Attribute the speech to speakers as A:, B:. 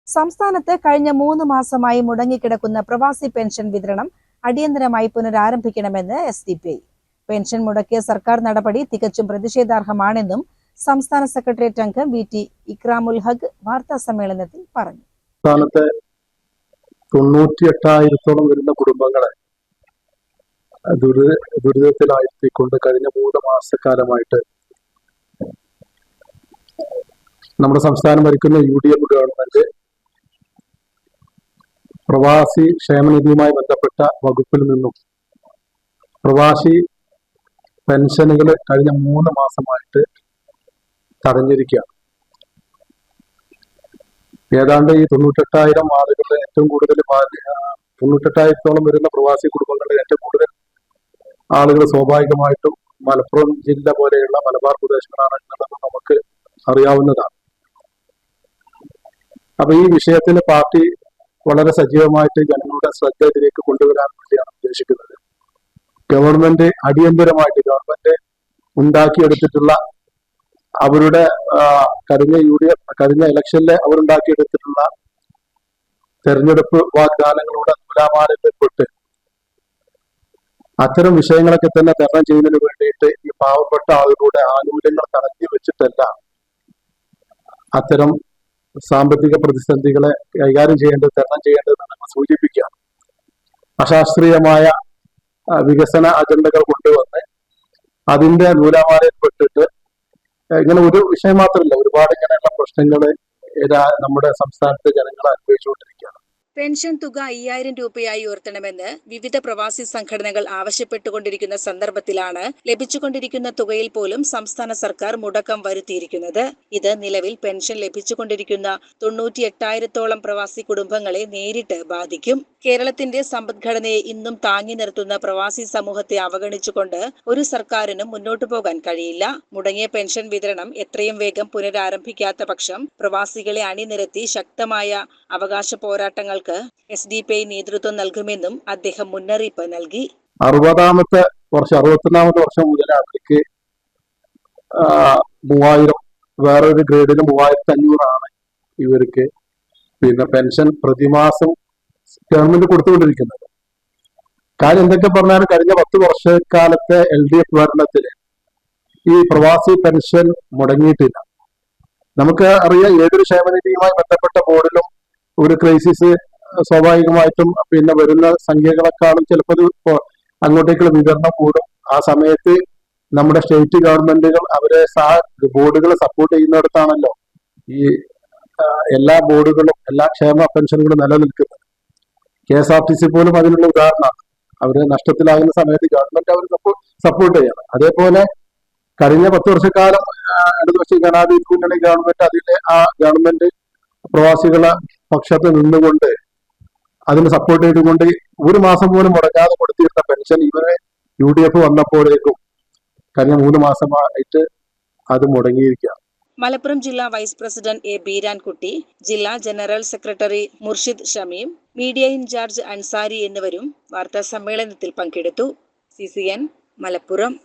A: സംസ്ഥാനത്ത് കഴിഞ്ഞ 3 മാസമായി മുടങ്ങിക്കിടക്കുന്ന പ്രവാസി പെൻഷൻ വിതരണം അടിയന്തരമായി പുനരാരംഭിക്കണമെന്ന് SDPI. പെൻഷൻ മുടക്കിയ സർക്കാർ നടപടി തികച്ചും പ്രതിഷേധാർഹമാണെന്നും സംസ്ഥാന സെക്രട്ടേറിയറ്റ് അംഗം VT ഇക്രാമുൽ ഹഖ് വാർത്താസമ്മേളനത്തിൽ പറഞ്ഞു.
B: സംസ്ഥാനത്തെ 98,000 വരുന്ന കുടുംബങ്ങളെ ദുരിതത്തിലായിരുത്തിക്കൊണ്ട് കഴിഞ്ഞ 3 മാസക്കാലമായിട്ട് നമ്മുടെ സംസ്ഥാനം ഭരിക്കുന്ന UDF ഗവൺമെന്റ് പ്രവാസി ക്ഷേമനിധിയുമായി ബന്ധപ്പെട്ട വകുപ്പിൽ നിന്നും പ്രവാസി പെൻഷനുകൾ കഴിഞ്ഞ 3 മാസമായിട്ട് തടഞ്ഞിരിക്കുകയാണ്. ഏതാണ്ട് ഈ 98,000 ആളുകളുടെ ഏറ്റവും കൂടുതൽ 98,000 വരുന്ന പ്രവാസി കുടുംബങ്ങളുടെ ഏറ്റവും കൂടുതൽ ആളുകൾ സ്വാഭാവികമായിട്ടും മലപ്പുറം ജില്ല പോലെയുള്ള മലബാർ പ്രദേശങ്ങളാണ് എന്നുള്ളത് നമുക്ക് അറിയാവുന്നതാണ്. അപ്പൊ ഈ വിഷയത്തിൽ പാർട്ടി വളരെ സജീവമായിട്ട് ജനങ്ങളുടെ ശ്രദ്ധ ഇതിലേക്ക് കൊണ്ടുവരാൻ വേണ്ടിയാണ് ഉദ്ദേശിക്കുന്നത്. ഗവൺമെന്റ് അടിയന്തരമായിട്ട് ഗവൺമെന്റ് ഉണ്ടാക്കിയെടുത്തിട്ടുള്ള അവരുടെ കഴിഞ്ഞ ഇലക്ഷനിൽ അവരുണ്ടാക്കിയെടുത്തിട്ടുള്ള തെരഞ്ഞെടുപ്പ് വാഗ്ദാനങ്ങളുടെ നൂലാമാലയിൽപ്പെട്ട് അത്തരം വിഷയങ്ങളൊക്കെ തന്നെ തരണം ചെയ്യുന്നതിന് വേണ്ടിയിട്ട് ഈ പാവപ്പെട്ട ആളുകളുടെ ആനുകൂല്യങ്ങൾ തടഞ്ഞു വെച്ചിട്ടല്ല അത്തരം സാമ്പത്തിക പ്രതിസന്ധികളെ കൈകാര്യം തരണം ചെയ്യേണ്ടതെന്ന് സൂചിപ്പിക്കാം. അശാസ്ത്രീയമായ വികസന അജണ്ടകൾ കൊണ്ടുവന്ന് അതിന്റെ നൂലാമാലയിൽപ്പെട്ടിട്ട് ഇങ്ങനെ ഒരു വിഷയം മാത്രമല്ല, ഒരുപാട് ഇങ്ങനെയുള്ള പ്രശ്നങ്ങൾ നമ്മുടെ സംസ്ഥാനത്തെ ജനങ്ങൾ അനുഭവിച്ചുകൊണ്ടിരിക്കുകയാണ്.
A: പെൻഷൻ തുക 5,000 രൂപയായി ഉയർത്തണമെന്ന് വിവിധ പ്രവാസി സംഘടനകൾ ആവശ്യപ്പെട്ടുകൊണ്ടിരിക്കുന്ന സന്ദർഭത്തിലാണ് ലഭിച്ചുകൊണ്ടിരിക്കുന്ന തുകയിൽ പോലും സംസ്ഥാന സർക്കാർ മുടക്കം വരുത്തിയിരിക്കുന്നത്. ഇത് നിലവിൽ പെൻഷൻ ലഭിച്ചുകൊണ്ടിരിക്കുന്ന 98,000 പ്രവാസി കുടുംബങ്ങളെ നേരിട്ട് ബാധിക്കും. കേരളത്തിന്റെ സമ്പദ്ഘടനയെ ഇന്നും താങ്ങി നിർത്തുന്ന പ്രവാസി സമൂഹത്തെ അവഗണിച്ചുകൊണ്ട് ഒരു സർക്കാരിനും മുന്നോട്ടു പോകാൻ കഴിയില്ല. മുടങ്ങിയ പെൻഷൻ വിതരണം എത്രയും വേഗം പുനരാരംഭിക്കാത്ത പക്ഷം പ്രവാസികളെ അണിനിരത്തി ശക്തമായ അവകാശ പോരാട്ടങ്ങൾ SDPI നേതൃത്വം നൽകുമെന്നും അദ്ദേഹം മുന്നറിയിപ്പ് നൽകി.
B: 61ാമത്തെ വർഷം മുതൽ അവർക്ക് 3,000 വേറൊരു ഗ്രേഡിൽ 3,500 ആണ് ഇവർക്ക് പെൻഷൻ പ്രതിമാസം ഗവൺമെന്റ് കൊടുത്തുകൊണ്ടിരിക്കുന്നത്. കാര്യം എന്തൊക്കെ പറഞ്ഞാലും കഴിഞ്ഞ 10 വർഷക്കാലത്തെ LDF ഭരണത്തിൽ ഈ പ്രവാസി പെൻഷൻ മുടങ്ങിയിട്ടില്ല. നമുക്ക് അറിയാം, ഏതൊരു ക്ഷേമനിധിയുമായി ബന്ധപ്പെട്ട ബോർഡിലും ഒരു ക്രൈസിസ് സ്വാഭാവികമായിട്ടും വരുന്ന സംഖ്യകളെക്കാളും ചിലപ്പോൾ അങ്ങോട്ടേക്കുള്ള വിതരണം കൂടും. ആ സമയത്ത് നമ്മുടെ സ്റ്റേറ്റ് ഗവൺമെന്റുകൾ അവരെ ബോർഡുകൾ സപ്പോർട്ട് ചെയ്യുന്നിടത്താണല്ലോ ഈ എല്ലാ ബോർഡുകളും എല്ലാ ക്ഷേമ പെൻഷനുകളും നിലനിൽക്കുന്നത്. KSRTC പോലും അതിനുള്ള ഉദാഹരണമാണ്. അവര് നഷ്ടത്തിലാകുന്ന സമയത്ത് ഗവൺമെന്റ് അവർ സപ്പോർട്ട് ചെയ്യണം. അതേപോലെ കഴിഞ്ഞ 10 വർഷക്കാലം ഇടതുപക്ഷ ജനാധിപത്യ മുന്നണി ഗവൺമെന്റ് അതിലെ ആ ഗവൺമെന്റ് പ്രവാസികളെ പക്ഷത്ത് നിന്നുകൊണ്ട് അതിന് സപ്പോർട്ട് ചെയ്തുകൊണ്ട് 1 മാസം പോലും മുടങ്ങാതെ കൊടുത്തിരുന്ന പെൻഷൻ ഇവരെ UDF വന്നപ്പോഴേക്കും കഴിഞ്ഞ 3 മാസമായിട്ട് അത് മുടങ്ങിയിരിക്കുകയാണ്.
A: മലപ്പുറം ജില്ലാ വൈസ് പ്രസിഡന്റ് A. ബീരാൻകുട്ടി, ജില്ലാ general secretary Murshid Shameem, media incharge Ansari എന്നിവരും വാർത്താ സമ്മേളനത്തിൽ പങ്കെടുത്തു. CCN മലപ്പുറം.